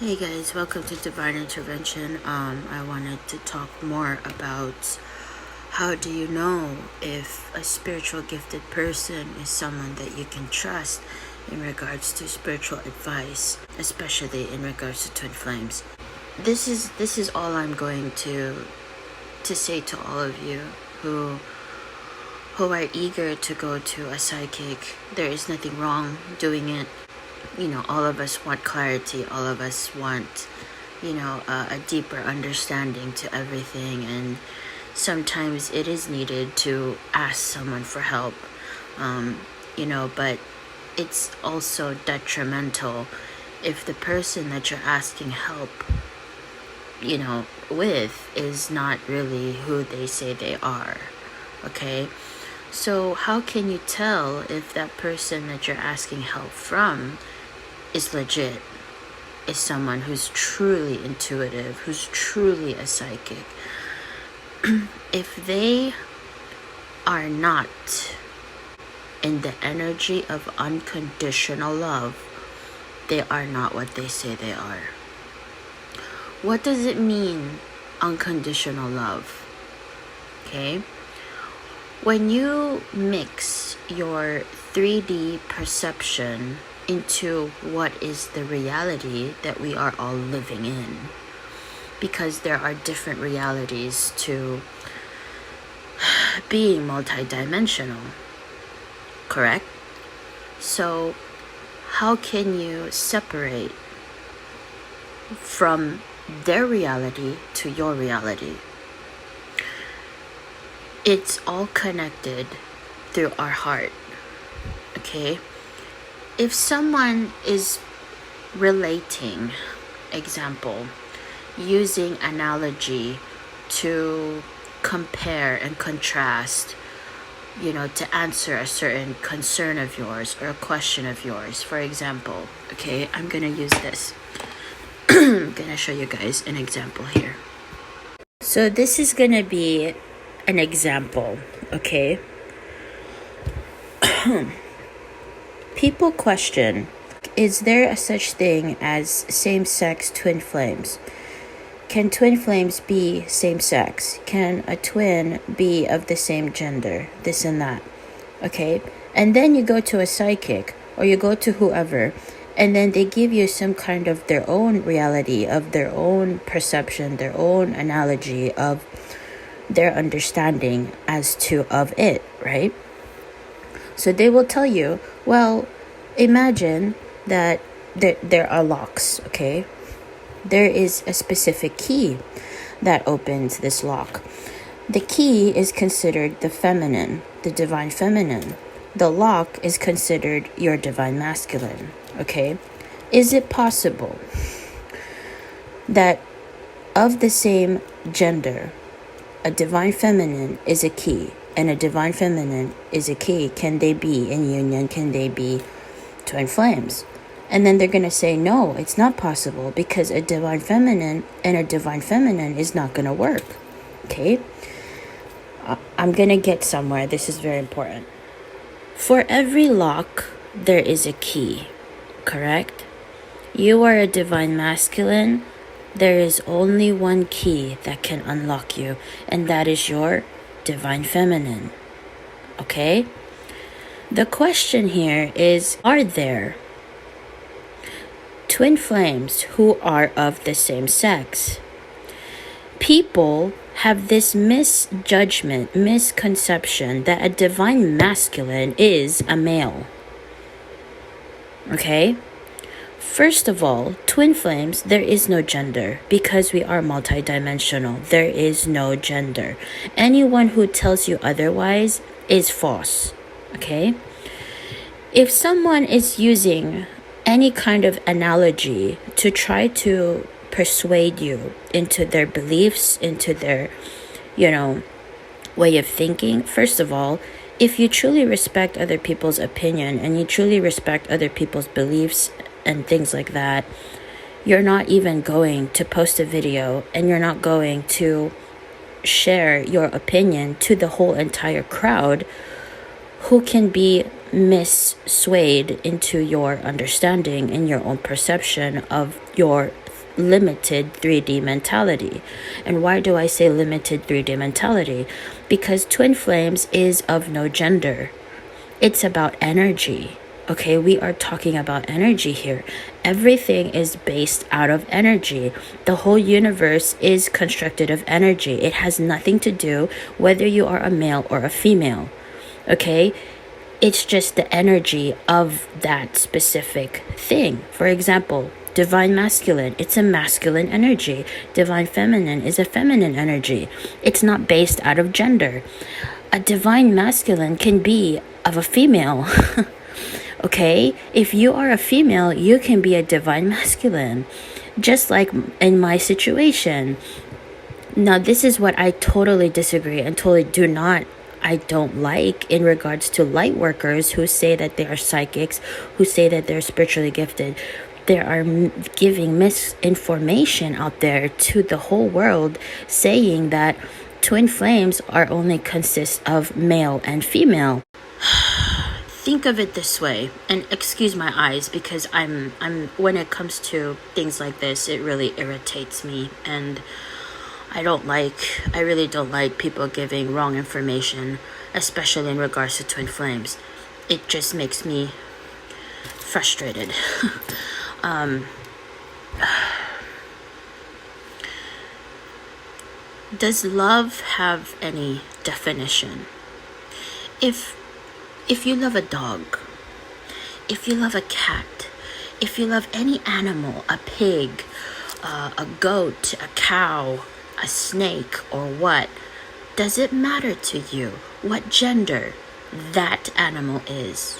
Hey guys, welcome to Divine Intervention. I wanted to talk more about how do you know if a spiritual gifted person is someone that you can trust in regards to spiritual advice, especially in regards to twin flames. This is all I'm going to say to all of you who are eager to go to a psychic. There is nothing wrong doing it. You know, all of us want clarity. All of us want, a deeper understanding to everything. And sometimes it is needed to ask someone for help, but it's also detrimental if the person that you're asking help, with is not really who they say they are. Okay? So how can you tell if that person that you're asking help from is legit, is someone who's truly intuitive, who's truly a psychic? If they are not in the energy of unconditional love, they are not what they say they are. What does it mean, unconditional love? Okay? When you mix your 3D perception into what is the reality that we are all living in, because there are different realities to being multidimensional, correct? So how can you separate from their reality to your reality? It's all connected through our heart, okay? If someone is relating, example, using analogy to compare and contrast, to answer a certain concern of yours or a question of yours, for example, okay, I'm gonna use this. I'm gonna show you guys an example here. So this is gonna be an example, okay? People question, is there a such thing as same-sex twin flames? Can twin flames be same-sex? Can a twin be of the same gender? This and that, okay? And then you go to a psychic or you go to whoever, and then they give you some kind of their own reality, of their own perception, their own analogy of their understanding as to of it, right? So they will tell you, well, imagine that there are locks, okay? There is a specific key that opens this lock. The key is considered the feminine, the divine feminine. The lock is considered your divine masculine, okay? Is it possible that of the same gender, a divine feminine is a key and a divine feminine is a key? Can they be in union? Can they be twin flames? And then they're going to say, no, it's not possible, because a divine feminine and a divine feminine is not going to work. Okay? I'm going to get somewhere. This is very important. For every lock, there is a key, correct? You are a divine masculine. There is only one key that can unlock you, and that is your divine feminine. Okay? The question here is, are there twin flames who are of the same sex? People have this misconception that a divine masculine is a male. Okay? First of all, twin flames, there is no gender, because we are multidimensional. There is no gender. Anyone who tells you otherwise is false. Okay? If someone is using any kind of analogy to try to persuade you into their beliefs, into their, way of thinking, first of all, if you truly respect other people's opinion and you truly respect other people's beliefs and things like that, you're not even going to post a video and you're not going to share your opinion to the whole entire crowd who can be swayed into your understanding and your own perception of your limited 3D mentality. And why do I say limited 3D mentality? Because twin flames is of no gender. It's about energy. Okay, we are talking about energy here. Everything is based out of energy. The whole universe is constructed of energy. It has nothing to do whether you are a male or a female. Okay, it's just the energy of that specific thing. For example, divine masculine, it's a masculine energy. Divine feminine is a feminine energy. It's not based out of gender. A divine masculine can be of a female. Okay, if you are a female, you can be a divine masculine, just like in my situation. Now, this is what I totally disagree and I don't like in regards to light workers who say that they are psychics, who say that they're spiritually gifted. They are giving misinformation out there to the whole world, saying that twin flames are only consist of male and female. Think of it this way, and excuse my eyes, because I'm when it comes to things like this, it really irritates me, and I really don't like people giving wrong information, especially in regards to twin flames. It just makes me frustrated. Does love have any definition? If you love a dog, if you love a cat, if you love any animal, a pig, a goat, a cow, a snake, or what, does it matter to you what gender that animal is?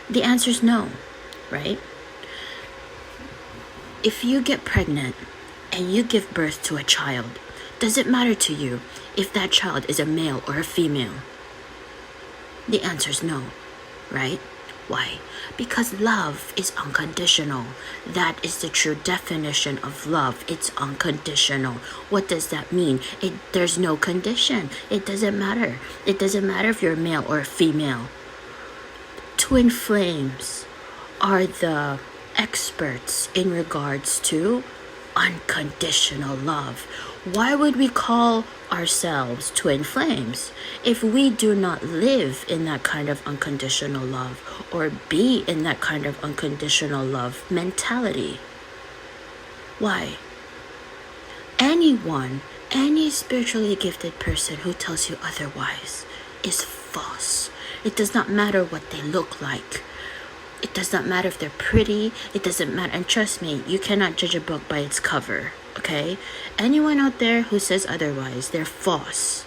The answer is no, right? If you get pregnant and you give birth to a child, does it matter to you if that child is a male or a female? The answer is no, right? Why? Because love is unconditional. That is the true definition of love. It's unconditional. What does that mean? There's no condition. It doesn't matter. It doesn't matter if you're a male or a female. Twin flames are the experts in regards to unconditional love. Why would we call ourselves twin flames if we do not live in that kind of unconditional love or be in that kind of unconditional love mentality? Why? Any spiritually gifted person who tells you otherwise is false. It does not matter what they look like. It does not matter if they're pretty. It doesn't matter. And trust me, you cannot judge a book by its cover. Okay? Anyone out there who says otherwise, they're false.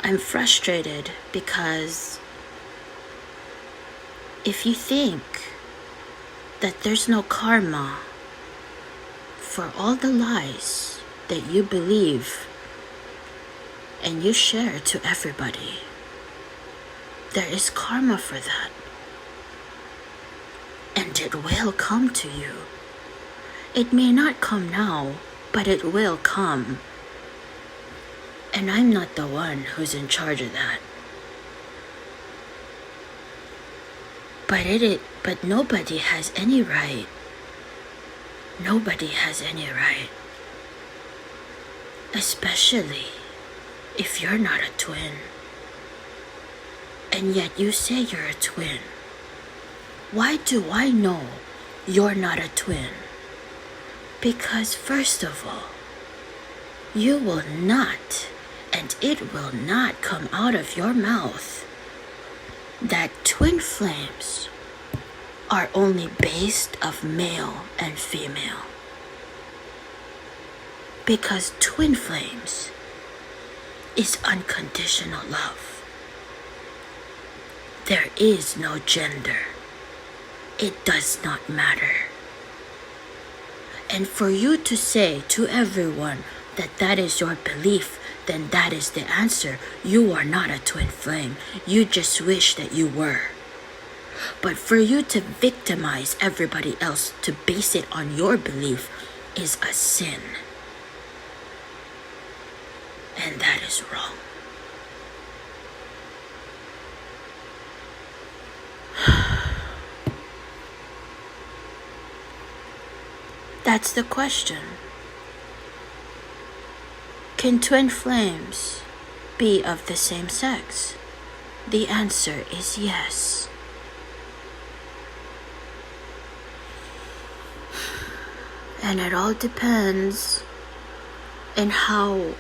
I'm frustrated because if you think that there's no karma for all the lies that you believe and you share to everybody, there is karma for that. And it will come to you. It may not come now, but it will come. And I'm not the one who's in charge of that. But nobody has any right. Nobody has any right. Especially if you're not a twin. And yet you say you're a twin. Why do I know you're not a twin? Because first of all, you will not, and it will not come out of your mouth, that twin flames are only based of male and female. Because twin flames is unconditional love. There is no gender. It does not matter. And for you to say to everyone that that is your belief, then that is the answer. You are not a twin flame. You just wish that you were. But for you to victimize everybody else to base it on your belief is a sin. And that is wrong. That's the question. Can twin flames be of the same sex? The answer is yes. And it all depends on how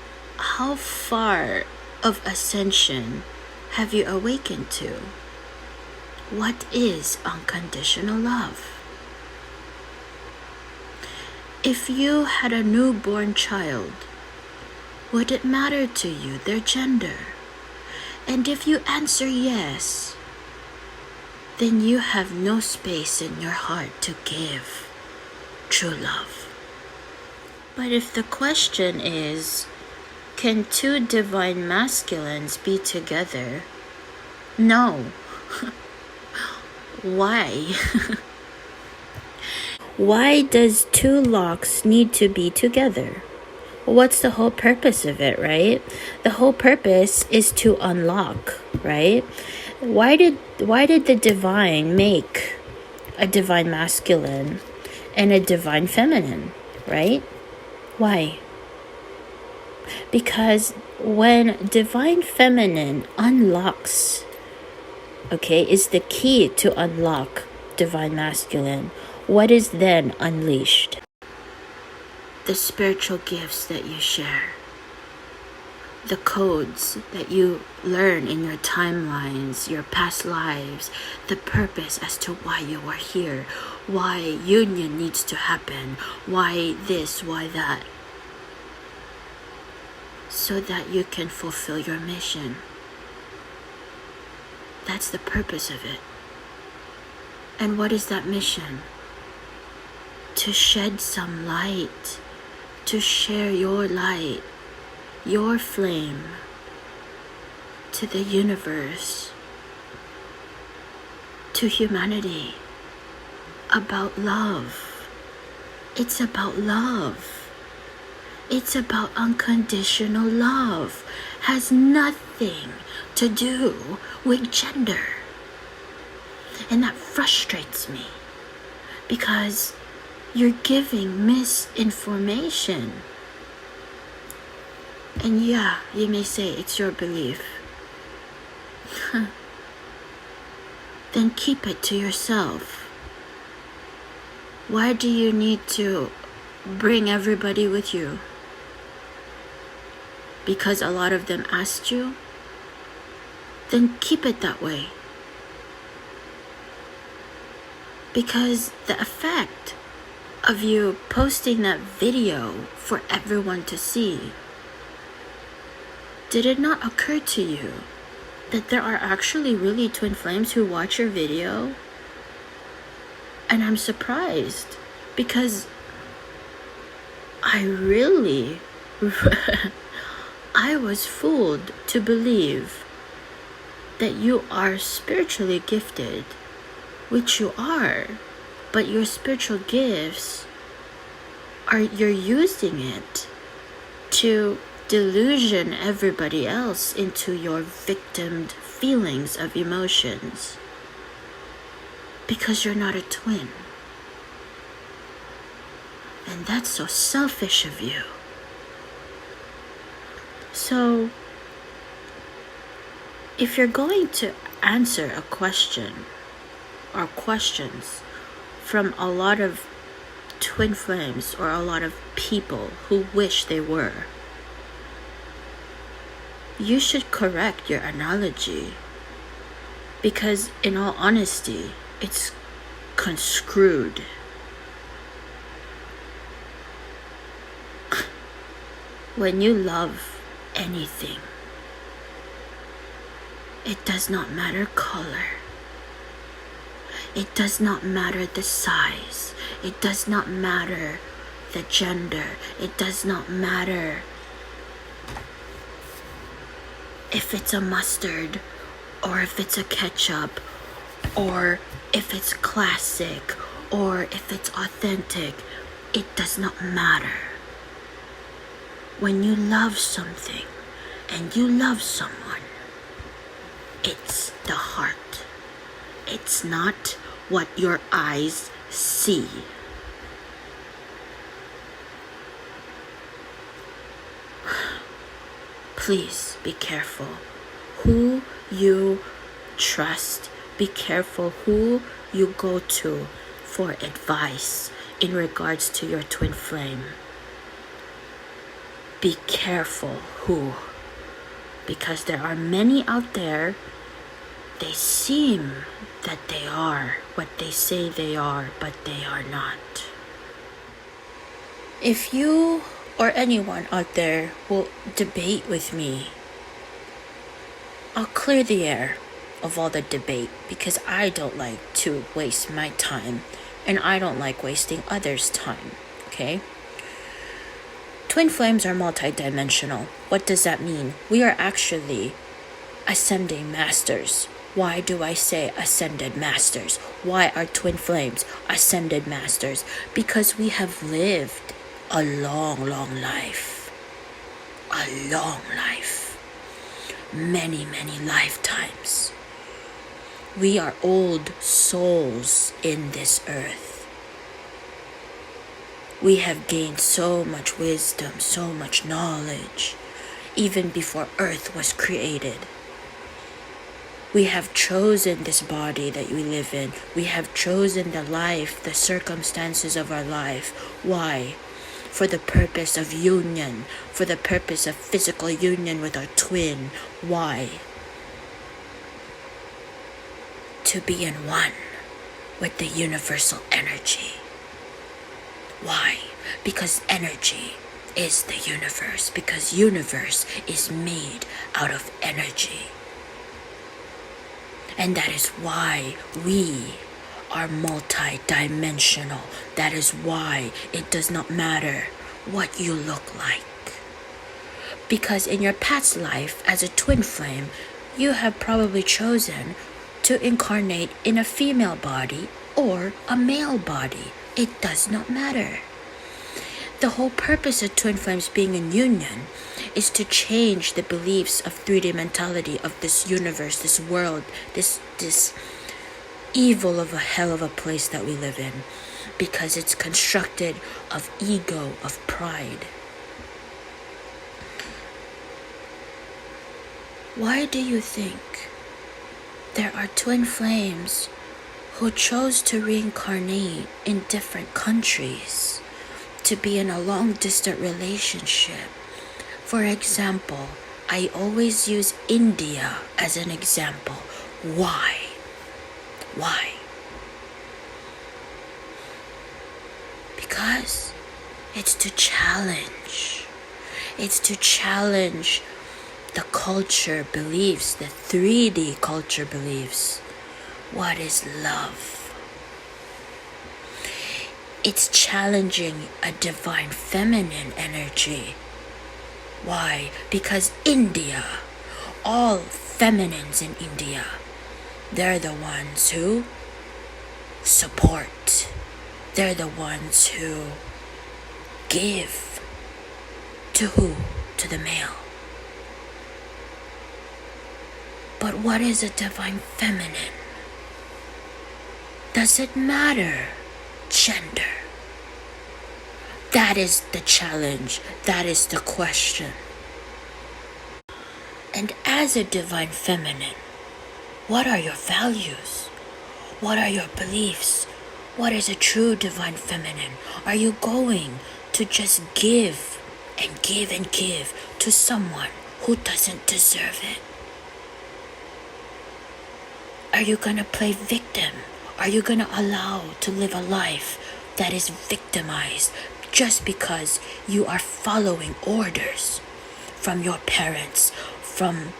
far of ascension have you awakened to? What is unconditional love? If you had a newborn child, would it matter to you their gender? And if you answer yes, then you have no space in your heart to give true love. But if the question is, can two divine masculines be together? No. Why? Why does two locks need to be together? What's the whole purpose of it, right? The whole purpose is to unlock, right? Why did the divine make a divine masculine and a divine feminine, right? Why? Because when divine feminine unlocks, is the key to unlock divine masculine, what is then unleashed? The spiritual gifts that you share, the codes that you learn in your timelines, your past lives, the purpose as to why you are here, why union needs to happen, why this, why that, so that you can fulfill your mission. That's the purpose of it. And what is that mission? To shed some light, to share your light, your flame to the universe, to humanity, about love. It's about love. It's about unconditional love. Has nothing to do with gender. And that frustrates me because you're giving misinformation. And yeah, you may say it's your belief. Then keep it to yourself. Why do you need to bring everybody with you? Because a lot of them asked you? Then keep it that way. Because the effect of you posting that video for everyone to see, did it not occur to you that there are actually really twin flames who watch your video? And I'm surprised because I was fooled to believe that you are spiritually gifted, which you are, but your spiritual gifts you're using it to delusion everybody else into your victimed feelings of emotions because you're not a twin. And that's so selfish of you. So if you're going to answer a question or questions from a lot of twin flames or a lot of people who wish they were, you should correct your analogy, because in all honesty, it's conscrewed. When you love anything, it does not matter color. It does not matter the size. It does not matter the gender. It does not matter if it's a mustard or if it's a ketchup or if it's classic or if it's authentic. It does not matter. When you love something and you love someone, it's the heart. It's not what your eyes see. please be careful who you trust. Be careful who you go to for advice in regards to your twin flame. Be careful who, because there are many out there. They seem that they are what they say they are, but they are not. If you or anyone out there will debate with me, I'll clear the air of all the debate, because I don't like to waste my time and I don't like wasting others' time, okay? Twin flames are multidimensional. What does that mean? We are actually ascending masters. Why do I say ascended masters? Why are twin flames ascended masters? Because we have lived a long, long life. A long life. Many, many lifetimes. We are old souls in this earth. We have gained so much wisdom, so much knowledge, even before earth was created. We have chosen this body that we live in. We have chosen the life, the circumstances of our life. Why? For the purpose of union, for the purpose of physical union with our twin. Why? To be in one with the universal energy. Why? Because energy is the universe. Because universe is made out of energy. And that is why we are multi-dimensional. That is why it does not matter what you look like. Because in your past life as a twin flame, you have probably chosen to incarnate in a female body or a male body. It does not matter. The whole purpose of twin flames being in union is to change the beliefs of 3D mentality of this universe, this world, this evil of a hell of a place that we live in, because it's constructed of ego, of pride. Why do you think there are twin flames who chose to reincarnate in different countries to be in a long-distance relationship? For example, I always use India as an example. Why? Why? Because it's to challenge. It's to challenge the culture beliefs, the 3D culture beliefs. What is love? It's challenging a divine feminine energy. Why? Because India, all feminines in India, they're the ones who support. They're the ones who give. To who? To the male. But what is a divine feminine? Does it matter? Gender. That is the challenge. That is the question. And as a divine feminine, what are your values? What are your beliefs? What is a true divine feminine? Are you going to just give and give and give to someone who doesn't deserve it? Are you going to play victim? Are you going to allow to live a life that is victimized just because you are following orders from your parents, from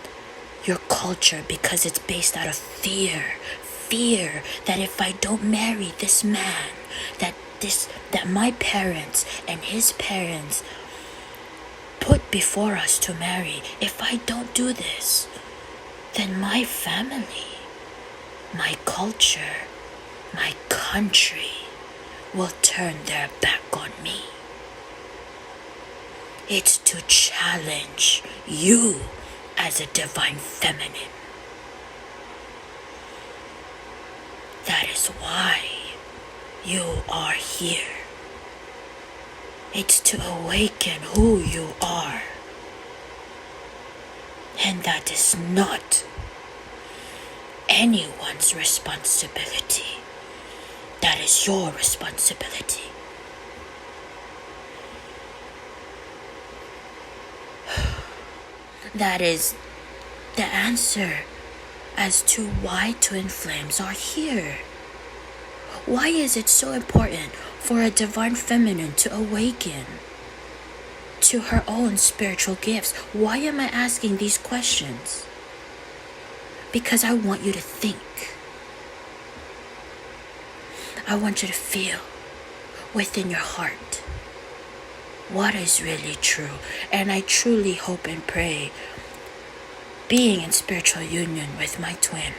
your culture, because it's based out of fear? Fear that if I don't marry this man, that my parents and his parents put before us to marry, if I don't do this, then my family, my culture, my country will turn their back on me. It's to challenge you as a divine feminine. That is why you are here. It's to awaken who you are. And that is not anyone's responsibility. That is your responsibility. That is the answer as to why twin flames are here. Why is it so important for a divine feminine to awaken to her own spiritual gifts? Why am I asking these questions? Because I want you to think. I want you to feel within your heart what is really true. And I truly hope and pray, being in spiritual union with my twin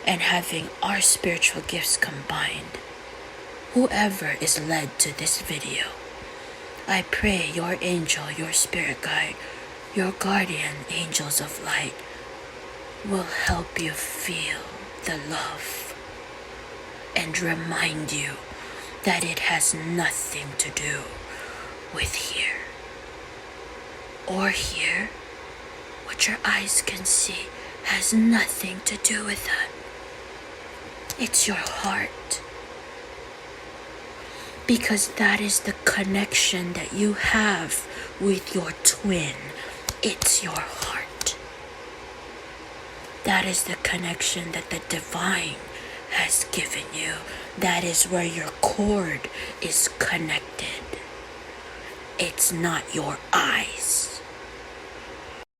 and having our spiritual gifts combined, whoever is led to this video, I pray your angel, your spirit guide, your guardian angels of light will help you feel the love and remind you that it has nothing to do with here or here. What your eyes can see has nothing to do with that. It's your heart. Because that is the connection that you have with your twin. It's your heart. That is the connection that the divine has given you. That is where your cord is connected. It's not your eyes.